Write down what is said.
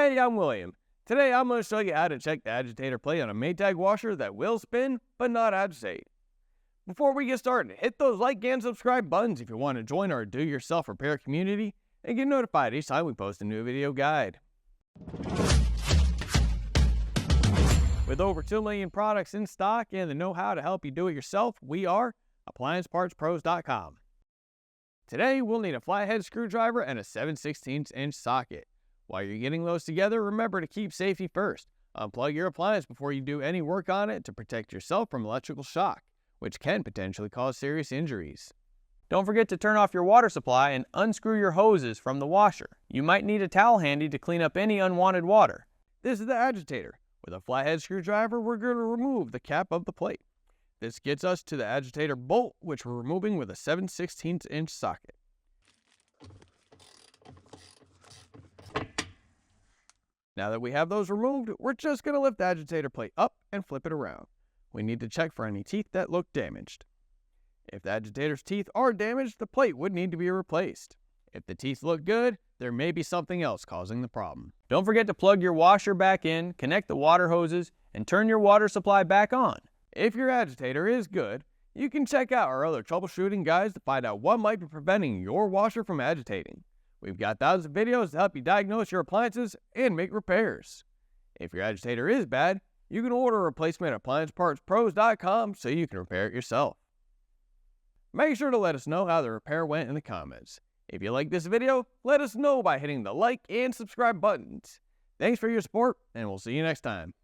Hey, I'm William. Today I'm going to show you how to check the agitator plate on a Maytag washer that will spin but not agitate. Before we get started, hit those like and subscribe buttons if you want to join our do-yourself repair community and get notified each time we post a new video guide. With over 2 million products in stock and the know-how to help you do it yourself, we are AppliancePartsPros.com. Today we'll need a flathead screwdriver and a 7/16" socket. While you're getting those together, remember to keep safety first. Unplug your appliance before you do any work on it to protect yourself from electrical shock, which can potentially cause serious injuries. Don't forget to turn off your water supply and unscrew your hoses from the washer. You might need a towel handy to clean up any unwanted water. This is the agitator. With a flathead screwdriver, we're going to remove the cap of the plate. This gets us to the agitator bolt, which we're removing with a 7/16" socket. Now that we have those removed, we're just going to lift the agitator plate up and flip it around. We need to check for any teeth that look damaged. If the agitator's teeth are damaged, the plate would need to be replaced. If the teeth look good, there may be something else causing the problem. Don't forget to plug your washer back in, connect the water hoses, and turn your water supply back on. If your agitator is good, you can check out our other troubleshooting guides to find out what might be preventing your washer from agitating. We've got thousands of videos to help you diagnose your appliances and make repairs. If your agitator is bad, you can order a replacement at AppliancePartsPros.com so you can repair it yourself. Make sure to let us know how the repair went in the comments. If you like this video, let us know by hitting the like and subscribe buttons. Thanks for your support, and we'll see you next time.